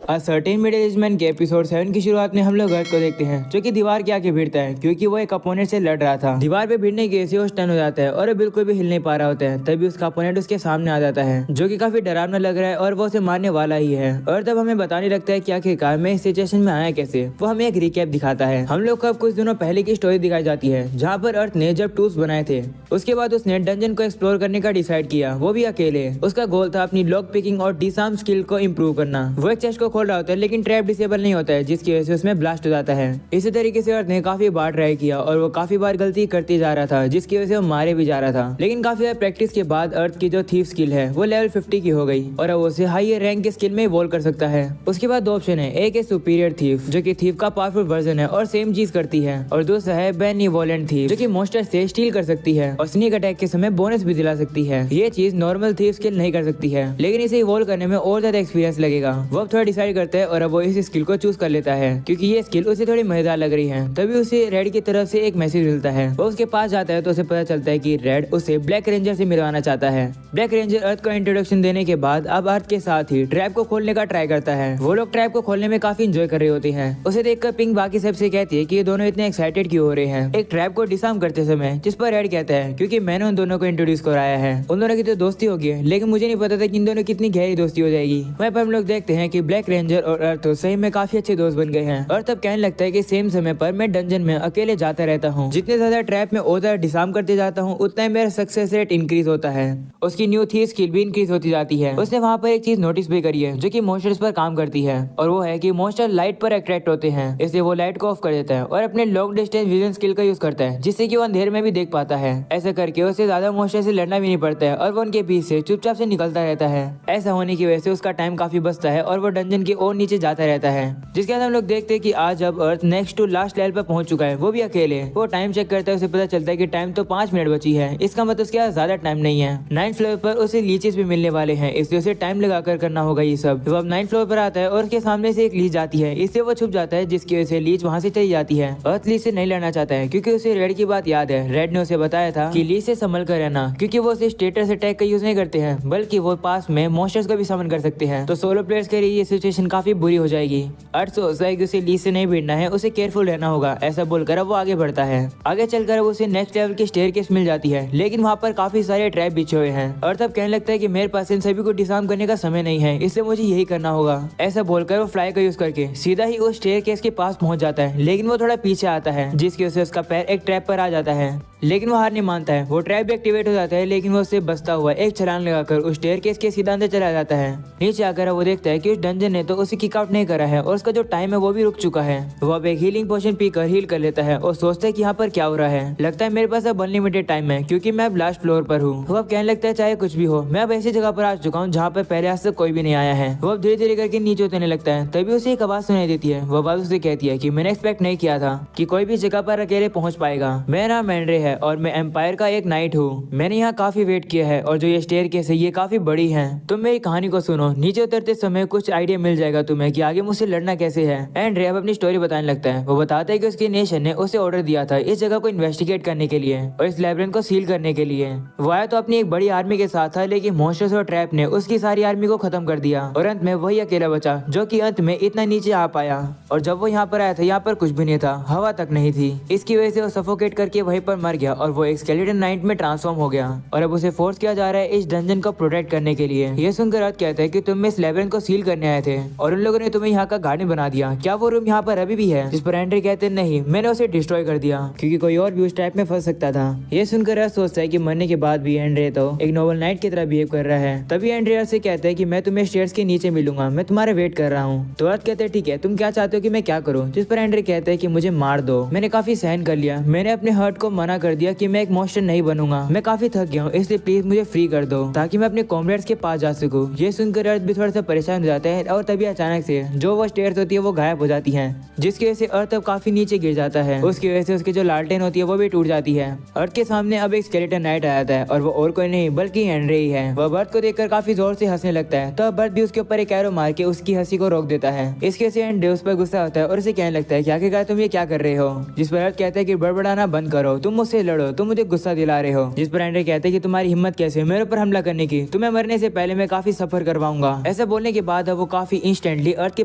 A certain middle age man के episode 7 की शुरुआत में हम लोग अर्थ को देखते हैं जो कि दीवार के आगे भिड़ता है क्योंकि वो एक अपोनेंट से लड़ रहा था। दीवार पे भिड़ने की वजह से वो स्टन हो जाता है और वो बिल्कुल भी हिल नहीं पा रहा होता है। तभी उसका अपोनेंट उसके सामने आ जाता है जो कि काफी डरावना लग रहा है और वो उसे मारने वाला ही है। और तब हमें बताने लगता है कि आखिरकार मैं इस सिचुएशन में आया कैसे। वो हमें एक रिकैप दिखाता है। हम लोग को अब कुछ दिनों पहले की स्टोरी दिखाई जाती है जहाँ पर अर्थ ने जब टूल्स बनाए थे उसके बाद उसने डंजन को एक्सप्लोर करने का डिसाइड किया, वो भी अकेले। उसका गोल था अपनी लॉक पिकिंग और डिसार्म स्किल को इम्प्रूव करना। वो एक चेस्ट को खोल रहा होता है लेकिन ट्रैप डिसेबल नहीं होता है जिसकी वजह से उसमें ब्लास्ट हो जाता है। इसी तरीके से अर्थ ने काफी बार ट्राई किया और वो काफी बार गलती करती जा रहा था जिसकी वजह से वो मारे भी जा रहा था। लेकिन काफी बार प्रैक्टिस के बाद अर्थ की जो थीफ स्किल है वो लेवल 50 की हो गई और अब उसे हाई रैंक की स्किल में इवॉल्व कर सकता है। उसके बाद दो ऑप्शन है, एक है सुपीरियर थीफ जो कि थीफ का पावरफुल वर्जन है और सेम चीज करती है, और दूसरा है बेनिवोलेंट थीफ जो कि मोस्टर से स्टील कर सकती है और स्नीक अटैक के समय बोनस भी दिला सकती है। ये चीज नॉर्मल थीफ स्किल नहीं कर सकती है लेकिन इसे इवॉल्व करने में और ज्यादा एक्सपीरियंस लगेगा। वो अब थोड़ा डिसाइड करता है और अब वो इस स्किल को चूज कर लेता है क्योंकि ये स्किल उसे थोड़ी मजेदार लग रही है। तभी उसे रेड की तरफ से एक मैसेज मिलता है। वो उसके पास जाता है तो उसे पता चलता है कि रेड उसे ब्लैक रेंजर से मिलवाना चाहता है। ब्लैक रेंजर अर्थ को इंट्रोडक्शन देने के बाद अब अर्थ के साथ ही ट्रैप को खोलने का ट्राई करता है। वो लोग ट्रैप को खोलने में काफी इंजॉय कर रहे होते हैं। उसे देखकर पिंक बाकी सबसे कहती है कि ये दोनों इतने एक्साइटेड क्यों हो रहे हैं एक ट्रैप को डिसार्म करते समय, जिस पर रेड कहता है क्योंकि मैंने उन दोनों को इंट्रोड्यूस कराया है। उन दोनों की तो दोस्ती होगी लेकिन मुझे नहीं पता था कि इन दोनों कितनी गहरी दोस्ती हो जाएगी। वहीं पर हम लोग देखते हैं कि ब्लैक रेंजर और अर्थ सही में काफी अच्छे दोस्त बन गए हैं। और तब कहने लगता है कि सेम समय पर मैं डंजन में अकेले जाता रहता हूँ। जितने ज्यादा ट्रैप में और ज्यादा डिसार्म करते जाता हूँ उतना ही मेरा सक्सेस रेट इंक्रीज होता है। उसकी न्यू थी स्किल भी इंक्रीज होती जाती है। उसने वहाँ पर एक चीज नोटिस भी करी है जो कि मॉन्स्टर्स पर काम करती है और वो है कि मॉन्स्टर लाइट पर अट्रैक्ट होते हैं, इसलिए वो लाइट को ऑफ कर देता है और अपने लॉन्ग डिस्टेंस विजन स्किल का यूज करता है जिससे कि वो अंधेर में भी देख पाता है। ऐसा करके उसे ज्यादा मॉन्स्टर से लड़ना भी नहीं पड़ता है और वो उनके बीच से चुपचाप से निकलता रहता है। ऐसा होने की वजह से उसका टाइम काफी बचता है और वो डंजन के और नीचे जाता रहता है। जिसके बाद हम लोग देखते हैं कि आज अब अर्थ नेक्स्ट टू लास्ट लेवल पर पहुंच चुका है, वो भी अकेले। वो टाइम चेक करता है, उसे पता चलता है कि टाइम तो 5 मिनट बची है। इसका मतलब उसके पास ज्यादा टाइम नहीं है। 9th फ्लोर पर उसे लीचेस भी मिलने वाले हैं इसलिए उसे टाइम लगाकर करना होगा ये सब। वो अब 9th फ्लोर पर आता है और उसके सामने से एक लीच आती है, इससे वो छुप जाता है जिसकी वजह से लीच वहाँ से चली जाती है। अर्थ लीच से नहीं लड़ना चाहता है क्योंकि उसे रेड की बात याद है। रेड ने उसे बताया था कि लीच से संभल कर रहना क्योंकि वो उसे स्टेटस अटैक का यूज नहीं करते हैं बल्कि वो पास में मॉन्स्टर्स को भी समन कर सकते हैं। तो सोलो प्लेयर्स के लिए ये सिचुएशन काफी बुरी हो जाएगी। अर्थ सोचता है कि उसे लीच से नहीं भिड़ना है, उसे केयरफुल रहना होगा। ऐसा बोलकर अब वो आगे बढ़ता है। आगे चलकर अब उसे नेक्स्ट लेवल की स्टेयरकेस मिल जाती है लेकिन वहाँ पर काफी सारे ट्रैप बिछे हुए हैं और तब कहने लगता है कि मेरे पास इन सभी को डिसार्म करने का समय नहीं है, इसलिए मुझे यही करना होगा। ऐसा बोलकर वो फ्लाई का यूज करके सीधा ही उस स्टेयरकेस के पास पहुंच जाता है लेकिन वो थोड़ा पीछे आता है जिसकी वजह से उसका पैर एक ट्रैप पर आ जाता है। लेकिन वो हार नहीं मानता है। वो ट्रैप भी एक्टिवेट हो जाता है लेकिन वो उससे बचता हुआ एक छलांग लगाकर उस स्टेयरकेस के सीधा अंदर चला जाता है। नीचे आकर वो देखता है कि उस डंजन ने तो उसे किक आउट नहीं करा है और उसका जो टाइम है वो भी रुक चुका है। वो अब एक हीलिंग पोशन पीकर हील कर लेता है और सोचता है कि यहाँ पर क्या हो रहा है। लगता है मेरे पास अब अनलिमिटेड टाइम है क्योंकि मैं अब लास्ट फ्लोर पर हूँ। वो अब कहने लगता है चाहे कुछ भी हो मैं अब ऐसी जगह पर आ चुका हूँ जहाँ पर पहले आज तक कोई भी नहीं आया है। वो अब धीरे धीरे करके नीचे उतरने लगता है। तभी उसे एक आवाज सुनाई देती है। वो आवाज उसे कहती है कि मैंने एक्सपेक्ट नहीं किया था कि कोई भी जगह पर अकेले पहुंच पाएगा। मेरा नाम एंड्रे है और मैं एम्पायर का एक नाइट हूँ। मैंने यहाँ काफी वेट किया है और जो ये स्टेयरकेस है ये काफी बड़ी है। तुम मेरी कहानी को सुनो, नीचे उतरते समय कुछ आइडिया मिल जाएगा तुम्हें कि आगे मुझसे लड़ना कैसे है। एंड्रे अब अपनी स्टोरी बताने लगता है। वो बताता है कि उसकी नेशन ने उसे ऑर्डर दिया था इस जगह को इन्वेस्टिगेट करने के लिए और इस लैबिरिंथ को सील करने के लिए। वो आया तो अपनी एक बड़ी आर्मी के साथ था लेकिन मॉन्स्टर्स और ट्रैप ने उसकी सारी आर्मी को खत्म कर दिया और अंत में वही अकेला बचा जो कि अंत में इतना नीचे आ पाया। और जब वो यहाँ पर आया था यहाँ पर कुछ भी नहीं था, हवा तक नहीं थी। इसकी वजह से वो सफोकेट करके वहीं पर मर गया और वो एक स्केलेटन नाइट में ट्रांसफॉर्म हो गया और अब उसे फोर्स किया जा रहा है इस डंजन को प्रोटेक्ट करने के लिए। ये सुनकर अर्थ कहता है कि तुम इस लैबिरिंथ को सील करने आए थे और उन लोगों ने तुम्हें यहाँ का गार्डन बना दिया। क्या वो रूम यहाँ पर अभी भी है? जिस पर एंड्रे कहते हैं नहीं, मैंने उसे डिस्ट्रॉय कर दिया क्योंकि कोई और भी उस टाइप में फंस सकता था। ये सुनकर अर्थ सोचता है कि मरने के बाद भी एंड्रे तो एक नोबल नाइट की तरह बिहेव कर रहा है। तभी एंड्रे अर्थ से कहता है कि मैं तुम्हें स्टेयर्स के नीचे मिलूंगा, मैं तुम्हारा वेट कर रहा हूँ। तो अर्थ कहते हैं ठीक है, तुम क्या चाहते हो कि मैं क्या करूँ? जिस पर एंड्रे कहता है कि मुझे मार दो, मैंने काफी सहन कर लिया, मैंने अपने हर्ट को मना कर दिया कि मैं एक मॉन्स्टर नहीं बनूंगा, मैं काफी थक गया हूँ, इसलिए प्लीज मुझे फ्री कर दो ताकि मैं अपने कॉमरेड्स के पास जा सकूं। ये सुनकर अर्थ भी थोड़ा सा परेशान हो जाता है और तभी अचानक से जो वो स्टेयर्स होती है वो गायब हो जाती हैं जिसकी वजह से अर्थ अब काफी नीचे गिर जाता है। उसकी वजह से उसकी जो लालटेन होती है वो भी टूट जाती है। अर्थ के सामने अब एक स्केलेटन नाइट आ जाता है और वो और कोई नहीं बल्कि एंड्रे ही है। वह बर्थ को देखकर काफी जोर से हंसने लगता है तो बर्थ भी उसके ऊपर एक एरो मार के उसकी हंसी को रोक देता है। इसके से एंड्रे उस पर गुस्सा होता है और उसे कहने लगता है कि आखिरकार तुम ये क्या कर रहे हो? जिस पर अर्थ कहता है कि बड़बड़ाना बंद करो, तुम मुझसे मुझसे लड़ो, तुम मुझे गुस्सा दिला रहे हो। जिस पर एंड्रे कहते हैं कि तुम्हारी हिम्मत कैसे है मेरे ऊपर हमला करने की, तुम्हें मरने से पहले मैं काफी सफर करवाऊंगा। ऐसा बोलने के बाद वो काफी इंस्टेंटली अर्थ के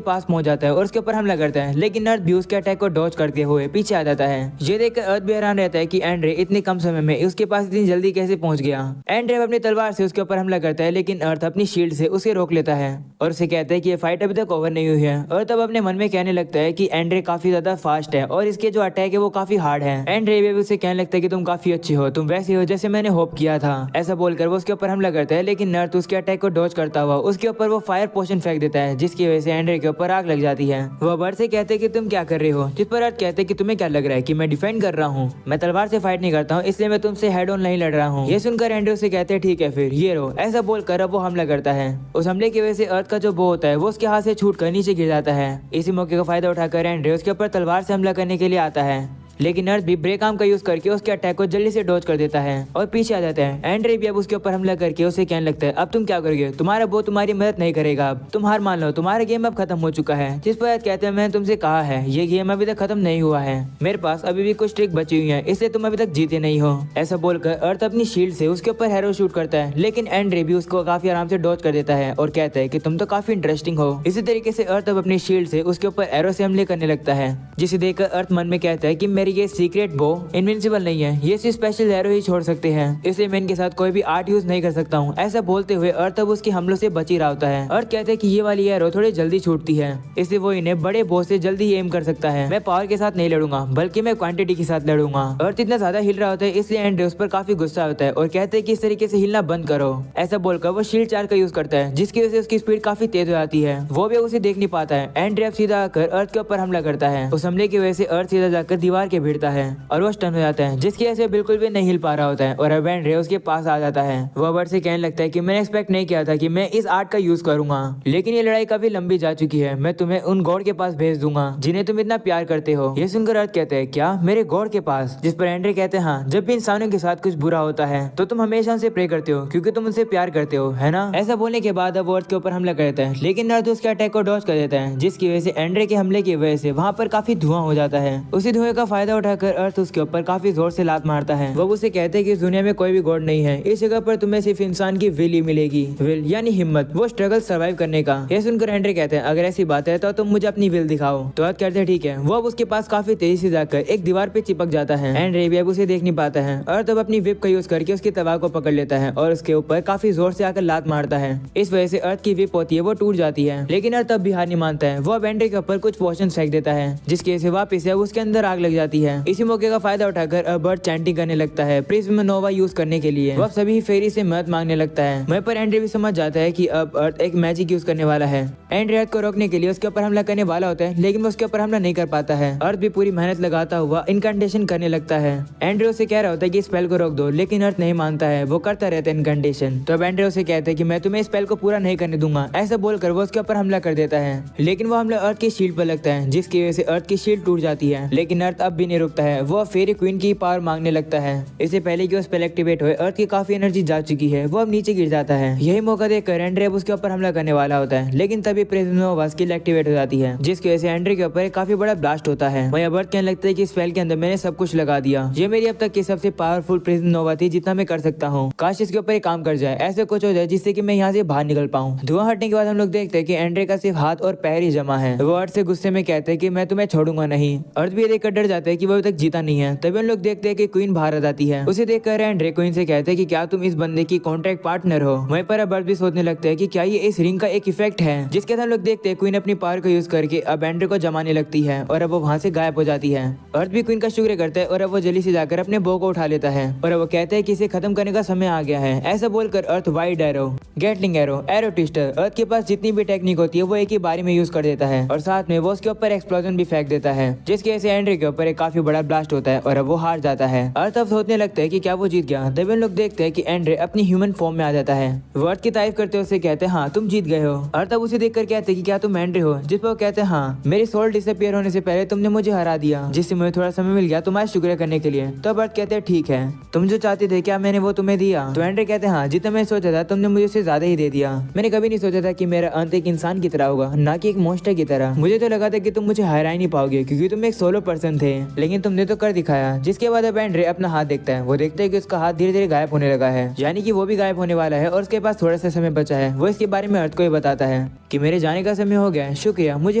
पास पहुंच जाता है और उसके ऊपर हमला करता है, लेकिन अर्थ भी उसके अटैक को डॉज करते हुए पीछे आ जाता है। ये देखकर अर्थ भी हैरान रहता है कि एंड्रे इतने कम समय में उसके पास इतनी जल्दी कैसे पहुंच गया। एंड्रे अपनी तलवार से उसके ऊपर हमला करता है, लेकिन अर्थ अपनी शील्ड से उसे रोक लेता है और उसे कहता है कि ये फाइट अभी तक ओवर नहीं हुई है। और तब अपने मन में कहने लगता है कि एंड्रे काफी ज्यादा फास्ट है और इसके जो अटैक है वो काफी हार्ड है। एंड्रे भी उसे कहने लगता है कि तुम काफी अच्छी हो, तुम वैसे हो जैसे मैंने होप किया था। ऐसा बोलकर वो उसके ऊपर हमला करता है, लेकिन अर्थ उसके अटैक को डॉज करता हुआ उसके ऊपर वो फायर पोशन फेंक देता है, जिसकी वजह से एंड्रे के ऊपर आग लग जाती है। वो बर्ड से कहते हैं कि तुम क्या कर रहे हो, जिस पर अर्थ कहते हैं कि तुम्हें क्या लग रहा है कि मैं डिफेंड कर रहा हूँ, मैं तलवार से फाइट नहीं करता हूँ, इसलिए मैं तुमसे हेड ऑन नहीं लड़ रहा हूँ। ये सुनकर एंड्रे से कहते हैं ठीक है फिर ये रो। ऐसा बोलकर अब वो हमला करता है। उस हमले की वजह से अर्थ का जो बो होता है वो उसके हाथ से छूटकर नीचे गिर जाता है। इसी मौके का फायदा उठाकर एंड्रे उसके ऊपर तलवार से हमला करने के लिए आता है, लेकिन अर्थ भी ब्रेक आर्म का यूज करके उसके अटैक को जल्दी से डॉज कर देता है और पीछे आ जाता है। एंड्रे भी अब उसके ऊपर हमला करके उसे कहने लगता है अब तुम क्या करोगे, तुम्हारा वो तुम्हारी मदद नहीं करेगा, अब तुम हार मान लो, तुम्हारा गेम अब खत्म हो चुका है। जिस पर अर्थ कहते हैं मैंने तुमसे कहा है ये गेम अभी तक खत्म नहीं हुआ है, मेरे पास अभी भी कुछ ट्रिक बची हुई है, इसलिए तुम अभी तक जीते नहीं हो। ऐसा बोलकर अर्थ अपनी शील्ड से उसके ऊपर हैरो शूट करता है, लेकिन एंड्रे भी उसको काफी आराम से डॉज कर देता है और कहता है कि तुम तो काफी इंटरेस्टिंग हो। इसी तरीके से अर्थ अब अपनी शील्ड से उसके ऊपर एरो से हमले करने लगता है, जिसे देखकर अर्थ मन में कहता है कि मेरी ये सीक्रेट बो इनविंसिबल नहीं है, ये सिर्फ स्पेशल एरो ही छोड़ सकते हैं, इसलिए मैं इनके साथ कोई भी आर्ट यूज नहीं कर सकता हूँ। ऐसा बोलते हुए अर्थ अब उसके हमलों से बच ही रहा होता है। अर्थ कहते हैं कि ये वाली एरो थोड़ी जल्दी छूटती है, इसलिए वो इन्हें बड़े बो से जल्दी ही एम कर सकता है। मैं पावर के साथ नहीं लड़ूंगा बल्कि मैं क्वांटिटी के साथ लड़ूंगा। अर्थ इतना ज्यादा हिल रहा होता है, इसलिए एंड्रे उस पर काफी गुस्सा होता है और कहते हैं कि इस तरीके से हिलना बंद करो। ऐसा बोलकर वो शील्ड चार्ज का यूज करता है, जिसकी वजह से उसकी स्पीड काफी तेज हो जाती है। वो भी उसे देख नहीं पाता है। एंड्रे अब सीधा आकर अर्थ के ऊपर हमला करता है। उस हमले की वजह से अर्थ सीधा जाकर दीवार के भिड़ता है और वो स्टन हो जाता है, जिसकी वजह से बिल्कुल भी नहीं हिल पा रहा होता है। और अब एंड्रे उसके पास आ जाता है। वो बर्ड से कहने लगता है कि मैंने एक्सपेक्ट नहीं किया था कि मैं इस आर्ट का यूज करूंगा, लेकिन ये लड़ाई काफी लंबी जा चुकी है, मैं तुम्हें उन गॉड के पास भेज दूंगा जिन्हें तुम इतना प्यार करते हो। ये सुनकर अर्थ कहते हैं क्या मेरे गॉड के पास, जिस पर एंड्रे कहते हैं हाँ, जब भी इंसानों के साथ कुछ बुरा होता है तो तुम हमेशा उनसे प्रे करते हो क्योंकि तुम उनसे प्यार करते हो, है ना। ऐसा बोलने के बाद अब वो अर्थ के ऊपर हमला करता है, लेकिन अर्थ उसके अटैक को डॉज कर देता है, जिसकी वजह से एंड्रे के हमले की वजह से वहाँ पर काफी धुआं हो जाता है। उसी धुएं का फायदा उठाकर अर्थ उसके ऊपर काफी जोर से लात मारता है। वो उसे कहते हैं कि इस दुनिया में कोई भी गॉड नहीं है, इस जगह पर तुम्हें सिर्फ इंसान की विल ही मिलेगी, विल यानी हिम्मत, वो स्ट्रगल सर्वाइव करने का। ये सुनकर एंड्रे कहते हैं अगर ऐसी बात है तो तुम मुझे अपनी विल दिखाओ। तो अर्थ कहते हैं ठीक है। वो अब उसके पास काफी तेजी से जाकर एक दीवार पे चिपक जाता है। एंड्रे भी अब उसे देख नहीं पाता है। अर्थ अब अपनी विप का यूज करके उसकी तलवार को पकड़ लेता है और उसके ऊपर काफी जोर से आकर लात मारता है। इस वजह से अर्थ की विप होती है वो टूट जाती है, लेकिन अर्थ अब भी हार नहीं मानता है। वो अब एंड्रे के ऊपर कुछ पोशन फेंक देता है, जिसकी वजह से वापिस है उसके अंदर आग लग जाती है। इसी मौके का फायदा उठाकर अब अर्थ चैंटिंग करने लगता है प्रिज्म नोवा यूज करने के लिए। वो सभी फेरी से मदद मांगने लगता है। वहीं पर एंड्रे भी समझ जाता है कि अब अर्थ एक मैजिक यूज करने वाला है। एंड्रे अर्थ को रोकने के लिए उसके ऊपर हमला करने वाला होता है, लेकिन वो उसके ऊपर हमला नहीं कर पाता है। अर्थ भी पूरी मेहनत लगाता हुआ इनकैंटेशन करने लगता है। एंड्रे उसे कह रहा होता है कि स्पेल को रोक दो, लेकिन अर्थ नहीं मानता है, वो करता रहता है इनकैंटेशन। तो अब एंड्रे उसे कहते हैं कि मैं तुम्हें स्पेल को पूरा नहीं करने दूंगा। ऐसा बोलकर वो उसके ऊपर हमला कर देता है, लेकिन वो हमला अर्थ की शील्ड पर लगता है, जिसकी वजह से अर्थ की शील्ड टूट जाती है। लेकिन अर्थ अब भी नहीं रुकता है, वो फेरी क्वीन की पावर मांगने लगता है। इससे पहले कि वो स्पेल एक्टिवेट हुए अर्थ की काफी एनर्जी जा चुकी है, वो अब नीचे गिर जाता है। यही मौका देखकर एंड्रे अब उसके ऊपर हमला करने वाला होता है, लेकिन तभी प्रिज्म नोवा स्किल एक्टिवेट हो जाती है, जिसकी वजह से एंड्रे के ऊपर काफी बड़ा ब्लास्ट होता है। वहीं अब अर्थ कहने लगता है कि स्पेल के अंदर मैंने सब कुछ लगा दिया, ये मेरी अब तक की सबसे पावरफुल प्रिज्म नोवा थी जितना मैं कर सकता हूँ। काश इसके ऊपर एक काम कर जाए, ऐसे कुछ हो जाए जिससे कि मैं यहाँ से बाहर निकल पाऊँ। धुआं हटने के बाद हम लोग देखते हैं कि एंड्रे का सिर्फ हाथ और पैर ही जमा है। वो अर्थ से गुस्से में कहते हैं कि मैं तुम्हें छोड़ूंगा नहीं। अर्थ भी देखकर डर जाता है कि वो अभी तक जीता नहीं है। तभी हम लोग देखते हैं कि क्वीन बाहर आ जाती है। उसे देखकर एंड्रे क्वीन से कहते हैं कि क्या तुम इस बंदे की कॉन्ट्रैक्ट पार्टनर हो। वहीं पर अब अर्थ भी सोचने लगते हैं कि क्या ये इस रिंग का एक इफेक्ट है, जिसके साथ हम लोग देखते हैं क्वीन अपनी पावर का यूज करके अब एंड्रे को जमाने लगती है और अब वो वहाँ से गायब हो जाती है। अर्थ भी क्वीन का शुक्र करता है और अब वो जल्दी से जाकर अपने बो को उठा लेता है और अब वो कहते हैं कि इसे खत्म करने का समय आ गया है। ऐसा बोलकर earth wide arrow, gatling arrow, arrow twister, earth के पास जितनी भी टेक्निक होती है वो एक ही बारी में यूज कर देता है और साथ में वो उसके ऊपर एक्सप्लोजन भी फेंक देता है, जिसकी वजह से एंड्रे के ऊपर एक काफी बड़ा ब्लास्ट होता है और अब वो हार जाता है। अर्थ अब सोचने लगता है कि क्या वो जीत गया। तभी हम लोग देखते हैं कि एंड्रे अपनी ह्यूमन फॉर्म में आ जाता है। वो अर्थ की तारीफ करते हुए उसे कहते हैं हाँ तुम जीत गए हो। अर्थ अब उसे देखकर कहते हैं कि क्या तुम एंड्रे हो, जिस पर वो कहते हैं हाँ, मेरी सोल डिसअपीयर होने से पहले तुमने मुझे हरा दिया, जिससे मुझे थोड़ा समय मिल गया तुम्हारा शुक्रिया करने के लिए। तो अर्थ कहते हैं ठीक है, तुम जो चाहते थे क्या मैंने वो तुम्हें दिया। तो एंड्रे कहते हैं हाँ, जितना मैं सोचा था तुमने मुझे उससे ज्यादा ही दे दिया। मैंने कभी नहीं सोचा था कि मेरा अंत एक इंसान की तरह होगा, ना कि एक मॉन्स्टर की तरह। मुझे तो लगा था कि तुम मुझे हरा ही नहीं पाओगे क्योंकि तुम एक सोलो पर्सन थे, लेकिन तुमने तो कर दिखाया। जिसके बाद अब एंड्रे अपना हाथ देखता है। वो देखता है कि उसका हाथ धीरे धीरे गायब होने लगा है, यानी कि वो भी गायब होने वाला है और उसके पास थोड़ा सा समय बचा है। वो इसके बारे में अर्थ को ही बताता है कि मेरे जाने का समय हो गया है, शुक्रिया मुझे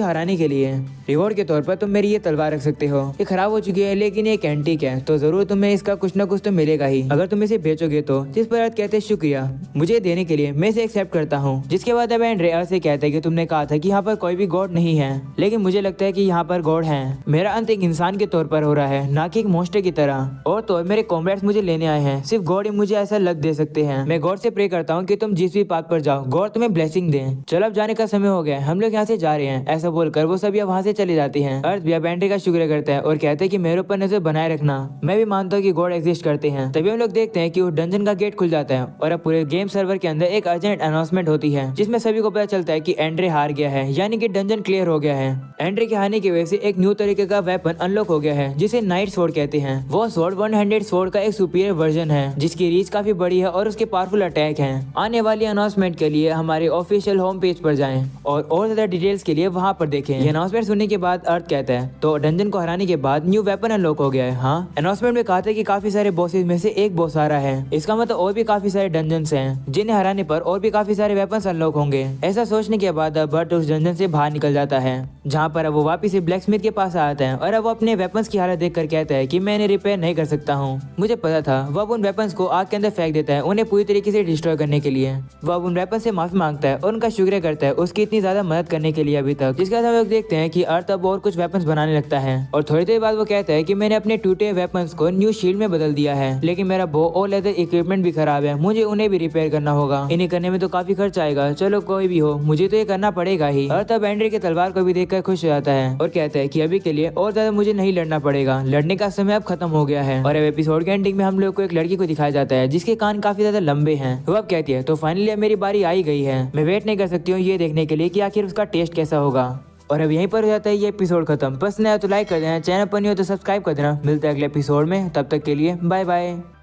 हराने के लिए। रिवॉर्ड के तौर पर तुम मेरी ये तलवार रख सकते हो। ये खराब हो चुकी है लेकिन ये एंटीक है, तो जरूर तुम्हें इसका कुछ न कुछ तो मिलेगा ही अगर तुम इसे बेचोगे तो। जिस पर अर्थ कहते हैं शुक्रिया मुझे देने के लिए, मैं इसे एक्सेप्ट करता हूँ। जिसके बाद अब एंड्रे अर्थ से कहता है कि तुमने कहा था कि यहाँ पर कोई भी गॉड नहीं है, लेकिन मुझे लगता है कि यहाँ पर गॉड है। मेरा अंत एक इंसान के तौर पर हो रहा है, ना कि एक मॉन्स्टर की तरह। और तो मेरे कॉम्रेड्स मुझे लेने आए हैं, सिर्फ गॉड ही मुझे ऐसा लग दे सकते हैं। मैं गॉड से प्रे करता हूँ कि तुम जिस भी पाथ पर जाओ गॉड तुम्हें ब्लेसिंग दे। चलो अब जाने का समय हो गया, हम लोग यहाँ से जा रहे हैं। ऐसा बोलकर वो सभी अब वहाँ से चले जाते हैं। अर्थ भी अब एंड्रे का शुक्र करता है और कहते हैं कि मेरे ऊपर नजर बनाए रखना। मैं भी मानता हूँ कि गॉड एग्जिस्ट करते हैं। तभी हम लोग देखते हैं कि उस डंजन का गेट खुल जाता है और अब पूरे गेम सर्वर के अंदर एक अर्जेंट अनाउंसमेंट होती है, जिसमें सभी को पता चलता है कि एंड्रे हार गया है, यानी कि डंजन क्लियर हो गया है। एंड्रे के हारने की वजह से एक न्यू तरीके का वेपन अनलॉक हो गया है, जिसे नाइट स्वॉर्ड कहते हैं। वो स्वॉर्ड 100 स्वॉर्ड का एक सुपीरियर वर्जन है, जिसकी रीच काफी बड़ी है और उसके पावरफुल अटैक है। आने वाली अनाउंसमेंट के लिए हमारे ऑफिशियल होम पेज पर जाएं और ज्यादा डिटेल्स के लिए वहाँ पर देखें। ये अनाउंसमेंट सुनने के बाद अर्थ कहता है तो डंजन को हराने के बाद न्यू वेपन अनलॉक हो गया है। हाँ, अनाउंसमेंट में कहा था कि काफी सारे बॉसेस में से एक बॉस आ रहा है, इसका मतलब और भी काफी सारे डंजन्स हैं, जिन्हें हराने पर और भी काफी सारे वेपन्स अनलॉक होंगे। ऐसा सोचने के बाद अब बर्ट उस डंजन से बाहर निकल जाता है, जहाँ पर अब वो वापिस ब्लैक स्मिथ के पास आता है और अब वो अपने वेपन्स की हालत देखकर कहता है कि मैं इन्हें रिपेयर नहीं कर सकता हूँ। मुझे पता था। वो अब उन वेपन्स को आग के अंदर फेंक देता है, उन्हें पूरी तरीके से डिस्ट्रॉय करने के लिए। वो अब उन वेपन से माफी मांगता है और उनका शुक्रिया करता है उसकी इतनी ज्यादा मदद करने के लिए अभी तक। जिसके बाद हम लोग देखते हैं कि अर्थ अब और कुछ वेपन्स बनाने लगता है और थोड़ी देर बाद वो कहता है कि मैंने अपने टूटे वेपन्स को न्यू शील्ड में बदल दिया है, लेकिन मेरा बो और लेदर इक्विपमेंट भी खराब है, मुझे उन्हें भी रिपेयर करना होगा। इन्हें करने में तो काफी खर्च आएगा, चलो कोई भी हो मुझे तो ये करना पड़ेगा ही। अर्थ अब एंड्रे की तलवार को भी देखकर खुश हो जाता है और कहता है कि अभी के लिए और ज्यादा मुझे नहीं लड़ना पड़ेगा, लड़ने का समय अब खत्म हो गया है। और अब एपिसोड के एंडिंग में हम लोग को एक लड़की को दिखाया जाता है जिसके कान काफी ज्यादा लंबे हैं। वो अब कहती है तो फाइनली अब मेरी बारी आई गई है, मैं वेट नहीं कर सकती हूँ ये देखने के लिए कि आखिर उसका टेस्ट कैसा होगा। और अब यहीं पर हो जाता है ये एपिसोड खत्म। पसंद आया तो लाइक कर देना, चैनल पर नहीं हो तो सब्सक्राइब कर देना। मिलते हैं अगले एपिसोड में, तब तक के लिए बाय बाय।